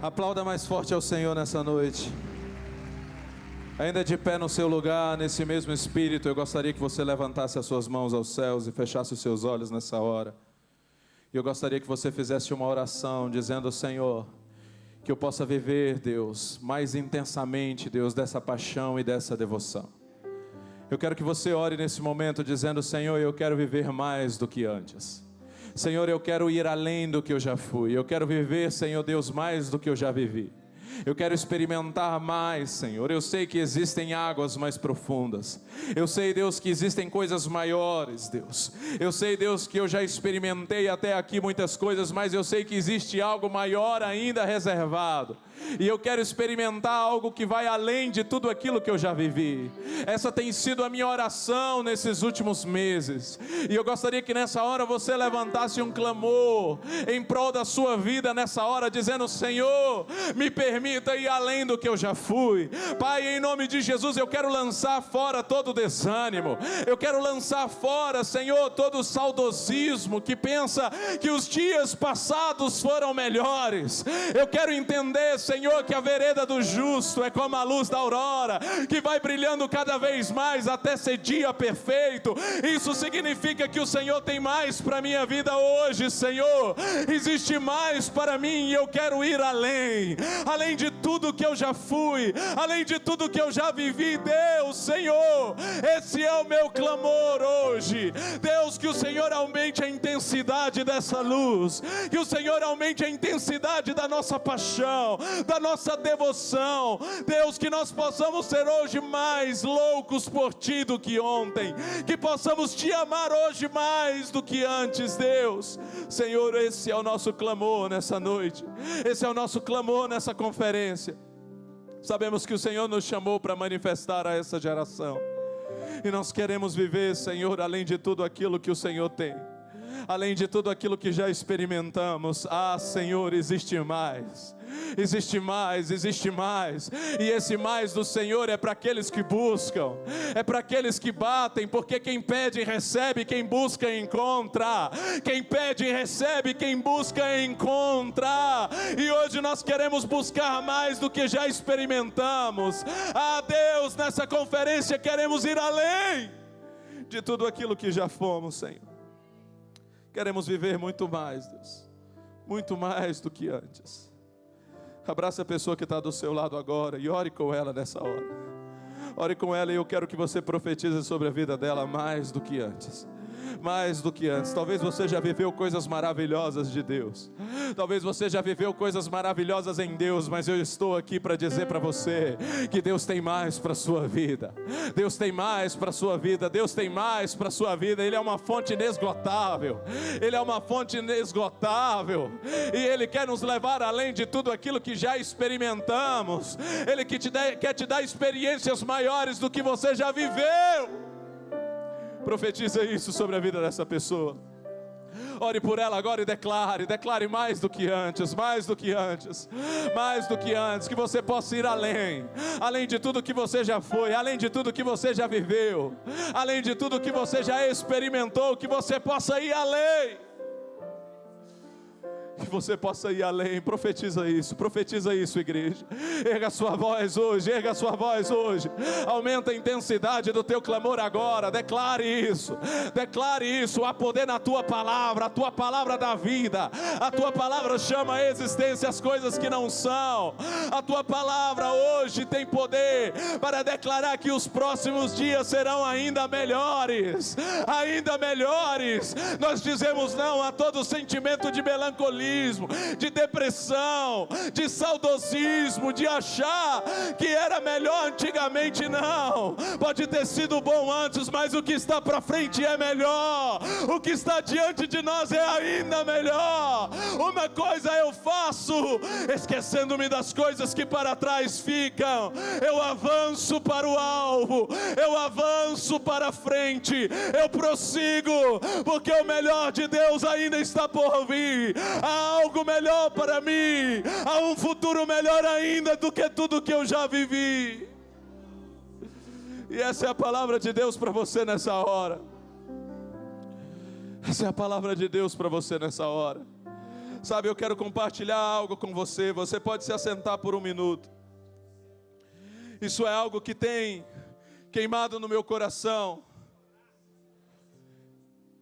Aplauda mais forte ao Senhor nessa noite. Ainda de pé no seu lugar, nesse mesmo espírito, eu gostaria que você levantasse as suas mãos aos céus e fechasse os seus olhos nessa hora. E eu gostaria que você fizesse uma oração dizendo: Senhor, que eu possa viver, Deus, mais intensamente, Deus, dessa paixão e dessa devoção. Eu quero que você ore nesse momento dizendo: Senhor, eu quero viver mais do que antes. Senhor, eu quero ir além do que eu já fui. Eu quero viver, Senhor Deus, mais do que eu já vivi. Eu quero experimentar mais, Senhor. Eu sei que existem águas mais profundas. Eu sei, Deus, que existem coisas maiores, Deus. Eu sei, Deus, que eu já experimentei até aqui muitas coisas, mas eu sei que existe algo maior ainda reservado. E eu quero experimentar algo que vai além de tudo aquilo que eu já vivi. Essa tem sido a minha oração nesses últimos meses. E eu gostaria que nessa hora você levantasse um clamor em prol da sua vida nessa hora, dizendo: Senhor, me permita ir além do que eu já fui. Pai, em nome de Jesus, eu quero lançar fora todo o desânimo. Eu quero lançar fora, Senhor, todo o saudosismo que pensa que os dias passados foram melhores. Eu quero entender, Senhor, que a vereda do justo é como a luz da aurora, que vai brilhando cada vez mais até ser dia perfeito. Isso significa que o Senhor tem mais para a minha vida hoje, Senhor. Existe mais para mim e eu quero ir além. Além de tudo que eu já fui, além de tudo que eu já vivi, Deus, Senhor, esse é o meu clamor hoje. Deus, que o Senhor aumente a intensidade dessa luz, que o Senhor aumente a intensidade da nossa paixão, da nossa devoção. Deus, que nós possamos ser hoje mais loucos por Ti do que ontem, que possamos Te amar hoje mais do que antes, Deus. Senhor, esse é o nosso clamor nessa noite, esse é o nosso clamor nessa conferência. Sabemos que o Senhor nos chamou para manifestar a essa geração, e nós queremos viver, Senhor, além de tudo aquilo que o Senhor tem, além de tudo aquilo que já experimentamos. Ah, Senhor, existe mais. Existe mais, existe mais. E esse mais do Senhor é para aqueles que buscam, é para aqueles que batem, porque quem pede recebe, quem busca encontra. Quem pede recebe, quem busca encontra. E hoje nós queremos buscar mais do que já experimentamos. Ah, Deus, nessa conferência queremos ir além de tudo aquilo que já fomos, Senhor. Queremos viver muito mais, Deus, muito mais do que antes. Abraça a pessoa que está do seu lado agora e ore com ela nessa hora. Ore com ela, e eu quero que você profetize sobre a vida dela mais do que antes. Mais do que antes. Talvez você já viveu coisas maravilhosas de Deus. Talvez você já viveu coisas maravilhosas em Deus, mas eu estou aqui para dizer para você que Deus tem mais para a sua vida. Deus tem mais para a sua vida. Deus tem mais para a sua vida. Ele é uma fonte inesgotável. Ele é uma fonte inesgotável. E Ele quer nos levar além de tudo aquilo que já experimentamos. Ele quer te dar experiências maiores do que você já viveu. Profetiza isso sobre a vida dessa pessoa. Ore por ela agora e declare mais do que antes, mais do que antes, mais do que antes, que você possa ir além, além de tudo que você já foi, além de tudo que você já viveu, além de tudo que você já experimentou, que você possa ir além. Que você possa ir além. Profetiza isso, igreja. Erga a sua voz hoje, erga a sua voz hoje. Aumenta a intensidade do teu clamor agora. Declare isso, há poder na tua palavra. A tua palavra dá vida, a tua palavra chama a existência as coisas que não são. A tua palavra hoje tem poder para declarar que os próximos dias serão ainda melhores, ainda melhores. Nós dizemos não a todo sentimento de melancolia, de depressão, de saudosismo, de achar que era melhor antigamente. Não, pode ter sido bom antes, mas o que está para frente é melhor. O que está diante de nós é ainda melhor. Uma coisa eu faço, esquecendo-me das coisas que para trás ficam, eu avanço para o alvo, eu avanço para frente, eu prossigo, porque o melhor de Deus ainda está por vir. Há algo melhor para mim, há um futuro melhor ainda do que tudo que eu já vivi. E essa é a palavra de Deus para você nessa hora. Essa é a palavra de Deus para você nessa hora. Sabe, eu quero compartilhar algo com você. Você pode se assentar por um minuto. Isso é algo que tem queimado no meu coração.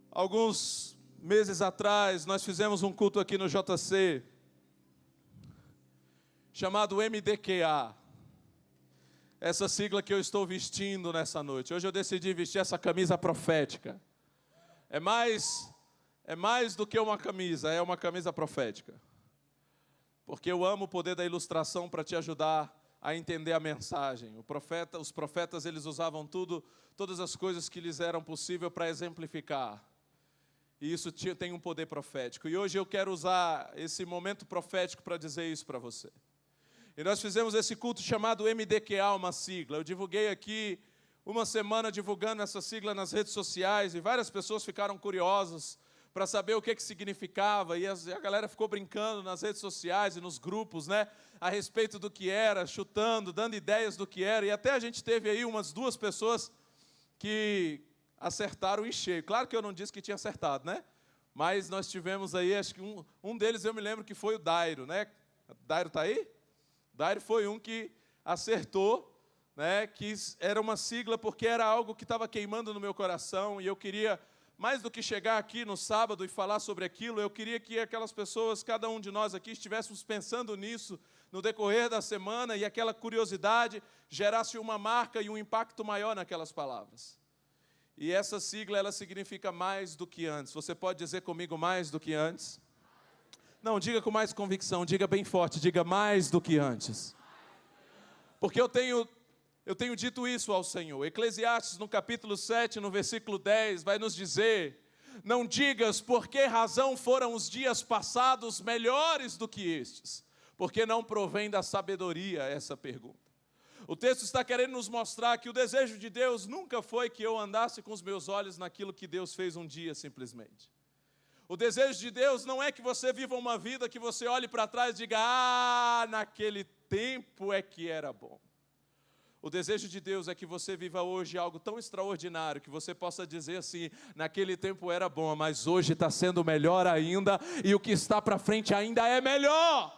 Alguns meses atrás, nós fizemos um culto aqui no JC, chamado MDQA. Essa sigla que eu estou vestindo nessa noite. Hoje eu decidi vestir essa camisa profética. É mais do que uma camisa, é uma camisa profética. Porque eu amo o poder da ilustração para te ajudar a entender a mensagem. Os profetas, eles usavam todas as coisas que lhes eram possível para exemplificar. E isso tem um poder profético. E hoje eu quero usar esse momento profético para dizer isso para você. E nós fizemos esse culto chamado MDQA, uma sigla. Eu divulguei aqui uma semana divulgando essa sigla nas redes sociais e várias pessoas ficaram curiosas para saber o que significava. E a galera ficou brincando nas redes sociais e nos grupos, né, a respeito do que era, chutando, dando ideias do que era. E até a gente teve aí umas 2 pessoas que acertaram em cheio. Claro que eu não disse que tinha acertado, né? Mas nós tivemos aí, acho que um deles eu me lembro que foi o Dairo, né? Dairo está aí? Dairo foi um que acertou, né? Que era uma sigla porque era algo que estava queimando no meu coração e eu queria, mais do que chegar aqui no sábado e falar sobre aquilo, eu queria que aquelas pessoas, cada um de nós aqui, estivéssemos pensando nisso no decorrer da semana e aquela curiosidade gerasse uma marca e um impacto maior naquelas palavras. E essa sigla, ela significa mais do que antes. Você pode dizer comigo mais do que antes? Não, diga com mais convicção, diga bem forte, diga mais do que antes. Porque eu tenho dito isso ao Senhor. Eclesiastes, no capítulo 7, no versículo 10, vai nos dizer: não digas por que razão foram os dias passados melhores do que estes, porque não provém da sabedoria essa pergunta. O texto está querendo nos mostrar que o desejo de Deus nunca foi que eu andasse com os meus olhos naquilo que Deus fez um dia simplesmente. O desejo de Deus não é que você viva uma vida que você olhe para trás e diga: naquele tempo é que era bom. O desejo de Deus é que você viva hoje algo tão extraordinário que você possa dizer assim: naquele tempo era bom, mas hoje está sendo melhor ainda e o que está para frente ainda é melhor.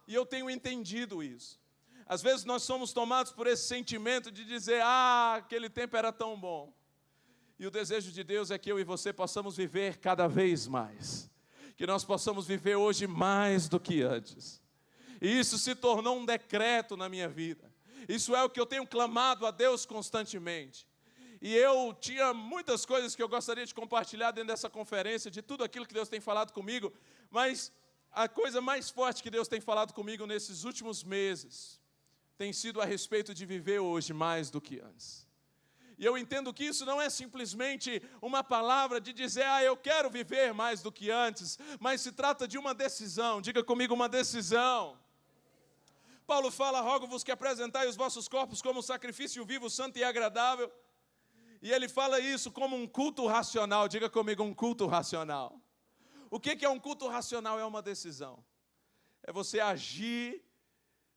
E eu tenho entendido isso. Às vezes nós somos tomados por esse sentimento de dizer: aquele tempo era tão bom. E o desejo de Deus é que eu e você possamos viver cada vez mais. Que nós possamos viver hoje mais do que antes. E isso se tornou um decreto na minha vida. Isso é o que eu tenho clamado a Deus constantemente. E eu tinha muitas coisas que eu gostaria de compartilhar dentro dessa conferência, de tudo aquilo que Deus tem falado comigo, mas a coisa mais forte que Deus tem falado comigo nesses últimos meses tem sido a respeito de viver hoje mais do que antes. E eu entendo que isso não é simplesmente uma palavra de dizer: eu quero viver mais do que antes, mas se trata de uma decisão. Diga comigo, uma decisão. Paulo fala: rogo-vos que apresentai os vossos corpos como sacrifício vivo, santo e agradável. E ele fala isso como um culto racional. Diga comigo, um culto racional. O que é um culto racional? É uma decisão. É você agir,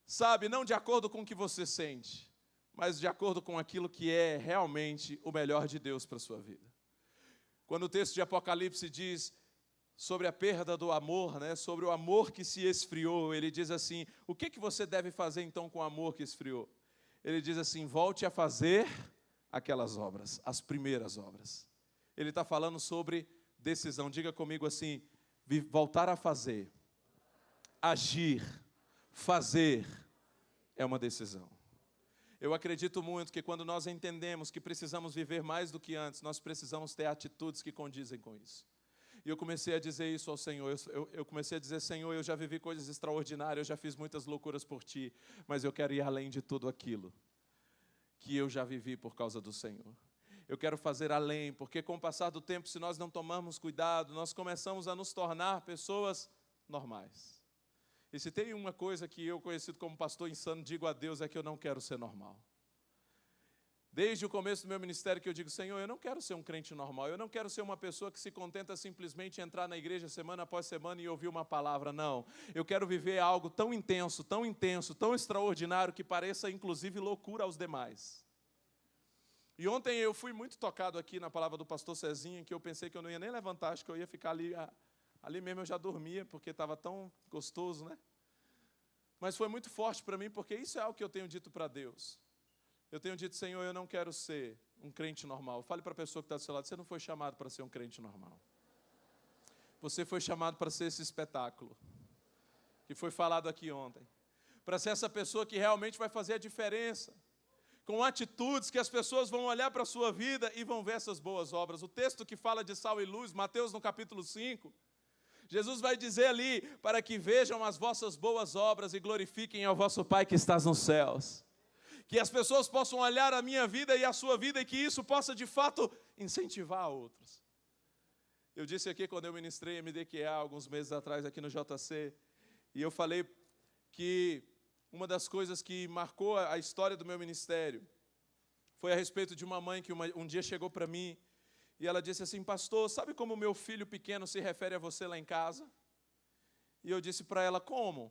sabe, não de acordo com o que você sente, mas de acordo com aquilo que é realmente o melhor de Deus para a sua vida. Quando o texto de Apocalipse diz sobre a perda do amor, né, sobre o amor que se esfriou, ele diz assim: o que você deve fazer então com o amor que esfriou? Ele diz assim: volte a fazer aquelas obras, as primeiras obras. Ele está falando sobre decisão. Diga comigo assim: voltar a fazer, agir, fazer é uma decisão. Eu acredito muito que quando nós entendemos que precisamos viver mais do que antes, nós precisamos ter atitudes que condizem com isso. E eu comecei a dizer isso ao Senhor, eu comecei a dizer: Senhor, eu já vivi coisas extraordinárias, eu já fiz muitas loucuras por Ti, mas eu quero ir além de tudo aquilo que eu já vivi por causa do Senhor. Eu quero fazer além, porque com o passar do tempo, se nós não tomarmos cuidado, nós começamos a nos tornar pessoas normais. E se tem uma coisa que eu, conhecido como pastor insano, digo a Deus, é que eu não quero ser normal. Desde o começo do meu ministério que eu digo: Senhor, eu não quero ser um crente normal, eu não quero ser uma pessoa que se contenta simplesmente em entrar na igreja semana após semana e ouvir uma palavra, não. Eu quero viver algo tão intenso, tão extraordinário, que pareça inclusive loucura aos demais. E ontem eu fui muito tocado aqui na palavra do pastor Cezinha, que eu pensei que eu não ia nem levantar, acho que eu ia ficar ali Ali mesmo eu já dormia, porque estava tão gostoso, né? Mas foi muito forte para mim, porque isso é algo que eu tenho dito para Deus. Eu tenho dito, Senhor, eu não quero ser um crente normal. Fale para a pessoa que está do seu lado, você não foi chamado para ser um crente normal. Você foi chamado para ser esse espetáculo, que foi falado aqui ontem. Para ser essa pessoa que realmente vai fazer a diferença. Com atitudes que as pessoas vão olhar para a sua vida e vão ver essas boas obras. O texto que fala de sal e luz, Mateus no capítulo 5, Jesus vai dizer ali, para que vejam as vossas boas obras e glorifiquem ao vosso Pai que estás nos céus. Que as pessoas possam olhar a minha vida e a sua vida e que isso possa de fato incentivar outros. Eu disse aqui quando eu ministrei MDQA alguns meses atrás aqui no JC, e eu falei que uma das coisas que marcou a história do meu ministério foi a respeito de uma mãe que um dia chegou para mim e ela disse assim, pastor, sabe como o meu filho pequeno se refere a você lá em casa? E eu disse para ela, como?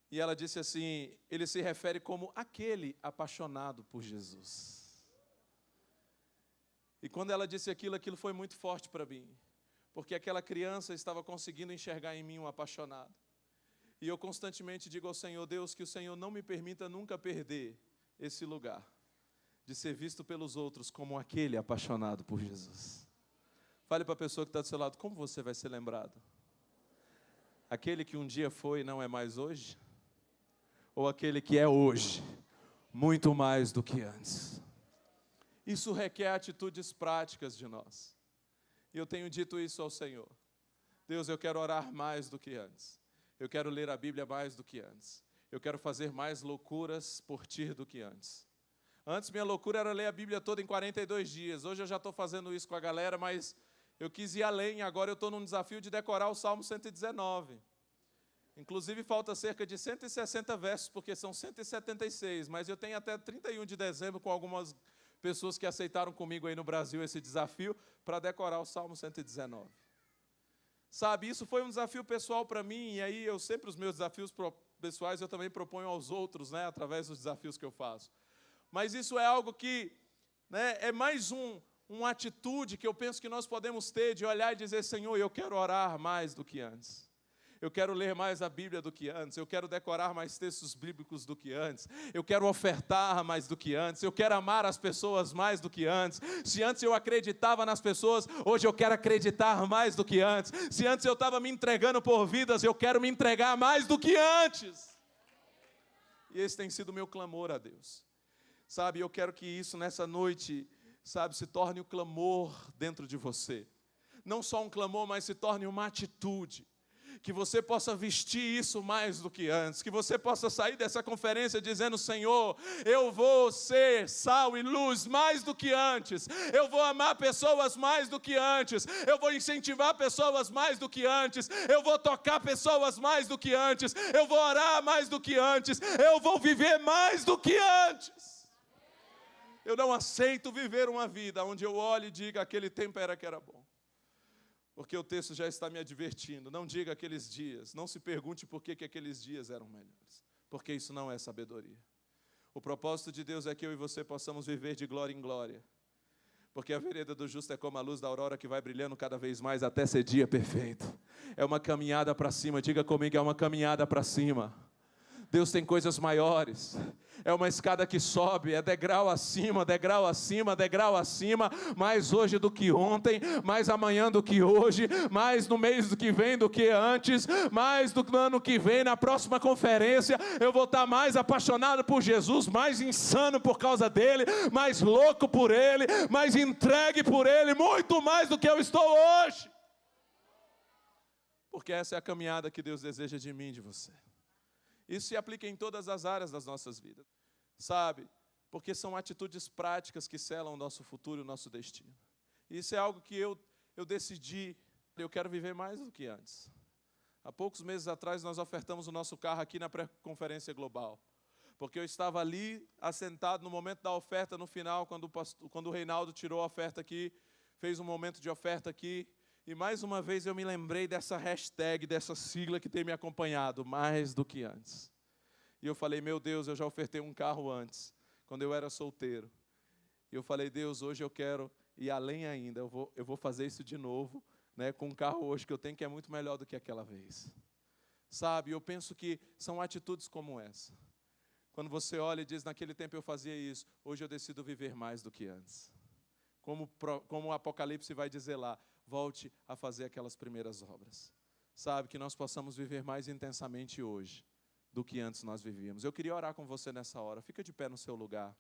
E ela disse assim, ele se refere como aquele apaixonado por Jesus. E quando ela disse aquilo, aquilo foi muito forte para mim, porque aquela criança estava conseguindo enxergar em mim um apaixonado. E eu constantemente digo ao Senhor, Deus, que o Senhor não me permita nunca perder esse lugar de ser visto pelos outros como aquele apaixonado por Jesus. Fale para a pessoa que está do seu lado, como você vai ser lembrado? Aquele que um dia foi e não é mais hoje? Ou aquele que é hoje, muito mais do que antes? Isso requer atitudes práticas de nós. E eu tenho dito isso ao Senhor. Deus, eu quero orar mais do que antes. Eu quero ler a Bíblia mais do que antes. Eu quero fazer mais loucuras por Ti do que antes. Antes minha loucura era ler a Bíblia toda em 42 dias. Hoje eu já estou fazendo isso com a galera, mas eu quis ir além. Agora eu estou num desafio de decorar o Salmo 119. Inclusive falta cerca de 160 versos, porque são 176. Mas eu tenho até 31 de dezembro com algumas pessoas que aceitaram comigo aí no Brasil esse desafio para decorar o Salmo 119. Sabe, isso foi um desafio pessoal para mim, e aí eu sempre, os meus desafios pessoais, eu também proponho aos outros, né, através dos desafios que eu faço. Mas isso é algo que, né, é mais uma atitude que eu penso que nós podemos ter, de olhar e dizer, Senhor, eu quero orar mais do que antes. Eu quero ler mais a Bíblia do que antes, eu quero decorar mais textos bíblicos do que antes, eu quero ofertar mais do que antes, eu quero amar as pessoas mais do que antes. Se antes eu acreditava nas pessoas, hoje eu quero acreditar mais do que antes. Se antes eu estava me entregando por vidas, eu quero me entregar mais do que antes. E esse tem sido o meu clamor a Deus. Sabe, eu quero que isso nessa noite, sabe, se torne um clamor dentro de você. Não só um clamor, mas se torne uma atitude. Que você possa vestir isso mais do que antes, que você possa sair dessa conferência dizendo, Senhor, eu vou ser sal e luz mais do que antes, eu vou amar pessoas mais do que antes, eu vou incentivar pessoas mais do que antes, eu vou tocar pessoas mais do que antes, eu vou orar mais do que antes, eu vou viver mais do que antes. Eu não aceito viver uma vida onde eu olhe e diga, aquele tempo era que era bom. Porque o texto já está me advertindo, não diga aqueles dias, não se pergunte por que aqueles dias eram melhores, porque isso não é sabedoria. O propósito de Deus é que eu e você possamos viver de glória em glória, porque a vereda do justo é como a luz da aurora que vai brilhando cada vez mais até ser dia perfeito. É uma caminhada para cima, diga comigo, é uma caminhada para cima. Deus tem coisas maiores, é uma escada que sobe, é degrau acima, degrau acima, degrau acima, mais hoje do que ontem, mais amanhã do que hoje, mais no mês do que vem do que antes, mais do ano que vem, na próxima conferência, eu vou estar mais apaixonado por Jesus, mais insano por causa dele, mais louco por ele, mais entregue por ele, muito mais do que eu estou hoje. Porque essa é a caminhada que Deus deseja de mim e de você. Isso se aplica em todas as áreas das nossas vidas, sabe? Porque são atitudes práticas que selam o nosso futuro e o nosso destino. Isso é algo que eu decidi, eu quero viver mais do que antes. Há poucos meses atrás nós ofertamos o nosso carro aqui na pré-conferência global, porque eu estava ali assentado no momento da oferta, no final, quando o Reinaldo tirou a oferta aqui, fez um momento de oferta aqui, e mais uma vez eu me lembrei dessa hashtag, dessa sigla que tem me acompanhado, mais do que antes. E eu falei, meu Deus, eu já ofertei um carro antes, quando eu era solteiro. E eu falei, Deus, hoje eu quero ir além ainda, eu vou fazer isso de novo, né, com um carro hoje que eu tenho que é muito melhor do que aquela vez. Sabe, eu penso que são atitudes como essa. Quando você olha e diz, naquele tempo eu fazia isso, hoje eu decido viver mais do que antes. Como o Apocalipse vai dizer lá, volte a fazer aquelas primeiras obras. Sabe, que nós possamos viver mais intensamente hoje do que antes nós vivíamos. Eu queria orar com você nessa hora, fica de pé no seu lugar.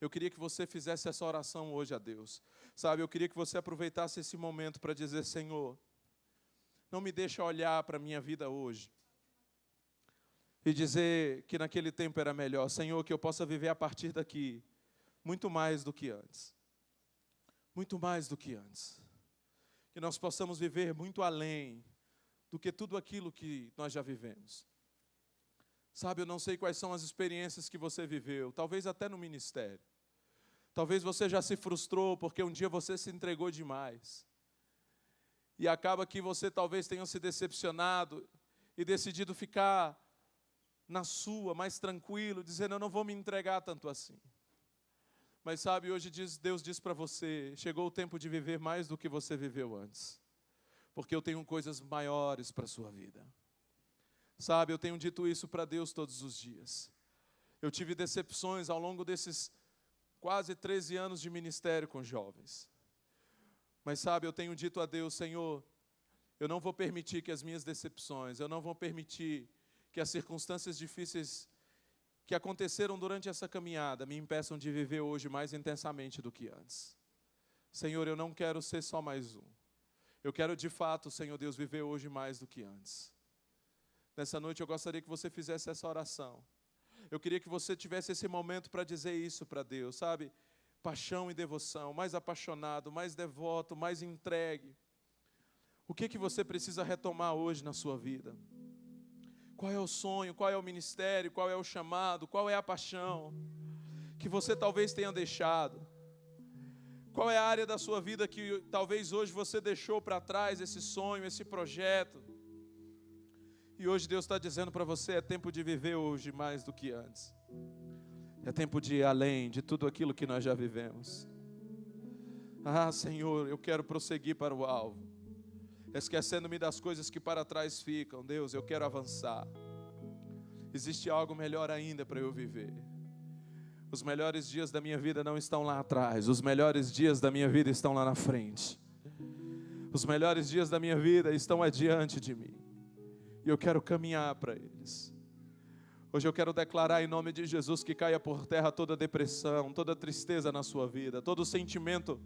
Eu queria que você fizesse essa oração hoje a Deus. Sabe, eu queria que você aproveitasse esse momento para dizer, Senhor, não me deixa olhar para a minha vida hoje e dizer que naquele tempo era melhor. Senhor, que eu possa viver a partir daqui muito mais do que antes. Muito mais do que antes. Que nós possamos viver muito além do que tudo aquilo que nós já vivemos. Sabe, eu não sei quais são as experiências que você viveu, talvez até no ministério. Talvez você já se frustrou porque um dia você se entregou demais. E acaba que você talvez tenha se decepcionado e decidido ficar na sua, mais tranquilo, dizendo, eu não vou me entregar tanto assim. Mas sabe, hoje Deus diz para você, chegou o tempo de viver mais do que você viveu antes. Porque eu tenho coisas maiores para a sua vida. Sabe, eu tenho dito isso para Deus todos os dias. Eu tive decepções ao longo desses quase 13 anos de ministério com jovens. Mas sabe, eu tenho dito a Deus, Senhor, eu não vou permitir que as minhas decepções, eu não vou permitir que as circunstâncias difíceis que aconteceram durante essa caminhada me impeçam de viver hoje mais intensamente do que antes. Senhor, eu não quero ser só mais um. Eu quero de fato, Senhor Deus, viver hoje mais do que antes. Nessa noite eu gostaria que você fizesse essa oração. Eu queria que você tivesse esse momento para dizer isso para Deus, sabe? Paixão e devoção, mais apaixonado, mais devoto, mais entregue. O que você precisa retomar hoje na sua vida? Qual é o sonho, qual é o ministério, qual é o chamado, qual é a paixão que você talvez tenha deixado? Qual é a área da sua vida que talvez hoje você deixou para trás esse sonho, esse projeto? E hoje Deus está dizendo para você, é tempo de viver hoje mais do que antes. É tempo de ir além de tudo aquilo que nós já vivemos. Ah, Senhor, eu quero prosseguir para o alvo. Esquecendo-me das coisas que para trás ficam. Deus, eu quero avançar. Existe algo melhor ainda para eu viver. Os melhores dias da minha vida não estão lá atrás. Os melhores dias da minha vida estão lá na frente. Os melhores dias da minha vida estão adiante de mim. E eu quero caminhar para eles. Hoje eu quero declarar em nome de Jesus que caia por terra toda depressão, toda tristeza na sua vida, todo sentimento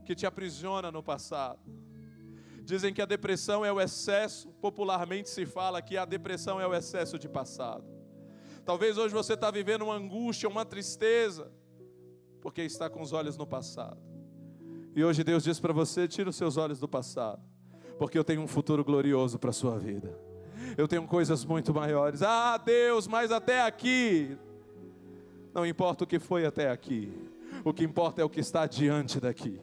que te aprisiona no passado. Dizem que a depressão é o excesso, popularmente se fala que a depressão é o excesso de passado. Talvez hoje você está vivendo uma angústia, uma tristeza, porque está com os olhos no passado. E hoje Deus diz para você, tira os seus olhos do passado, porque eu tenho um futuro glorioso para a sua vida. Eu tenho coisas muito maiores. Ah, Deus, mas até aqui. Não importa o que foi até aqui. O que importa é o que está diante daqui.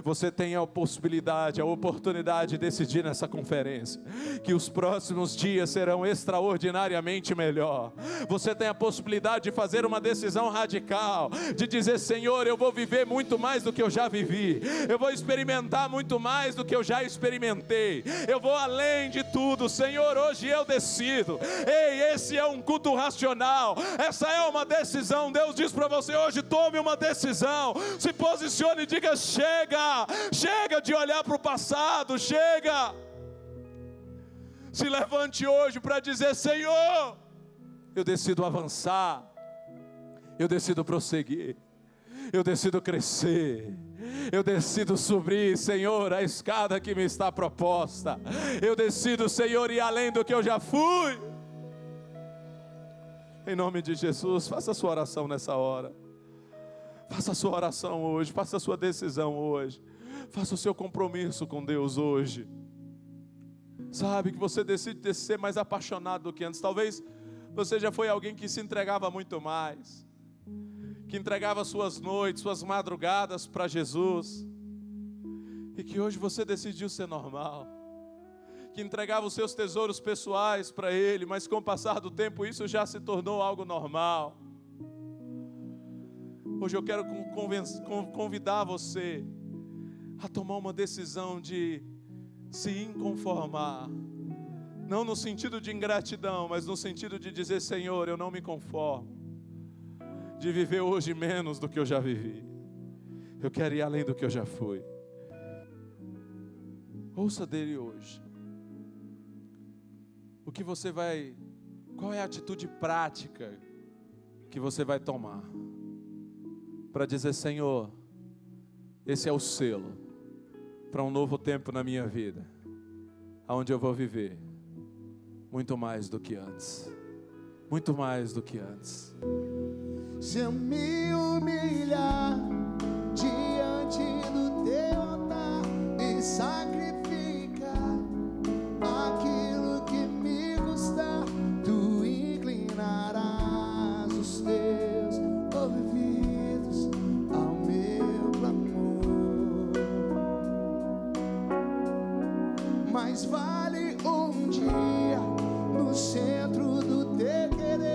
Você tem a possibilidade, a oportunidade de decidir nessa conferência que os próximos dias serão extraordinariamente melhor. Você tem a possibilidade de fazer uma decisão radical, de dizer, Senhor, eu vou viver muito mais do que eu já vivi, eu vou experimentar muito mais do que eu já experimentei, eu vou além de tudo, Senhor, hoje eu decido. Ei, esse é um culto racional, essa é uma decisão. Deus diz para você hoje, tome uma decisão, se posicione e diga, chega de olhar para o passado, chega. Se levante hoje para dizer, Senhor, eu decido avançar, eu decido prosseguir, eu decido crescer, eu decido subir, Senhor, a escada que me está proposta, eu decido, Senhor, ir além do que eu já fui. Em nome de Jesus, faça a sua oração nessa hora. Faça a sua oração hoje, faça a sua decisão hoje. Faça o seu compromisso com Deus hoje. Sabe, que você decide ser mais apaixonado do que antes. Talvez você já foi alguém que se entregava muito mais, que entregava suas noites, suas madrugadas para Jesus, e que hoje você decidiu ser normal, que entregava os seus tesouros pessoais para Ele, mas com o passar do tempo isso já se tornou algo normal. Hoje eu quero convidar você a tomar uma decisão de se inconformar. Não no sentido de ingratidão, mas no sentido de dizer: Senhor, eu não me conformo de viver hoje menos do que eu já vivi. Eu quero ir além do que eu já fui. Ouça dele hoje. Qual é a atitude prática que você vai tomar para dizer: Senhor, esse é o selo para um novo tempo na minha vida, aonde eu vou viver muito mais do que antes. Muito mais do que antes. Se eu me humilhar diante do teu altar e sacrificar aquilo que me custar, tu inclinarás os teus ouvidos ao meu clamor. Mais vale um dia no centro do teu querer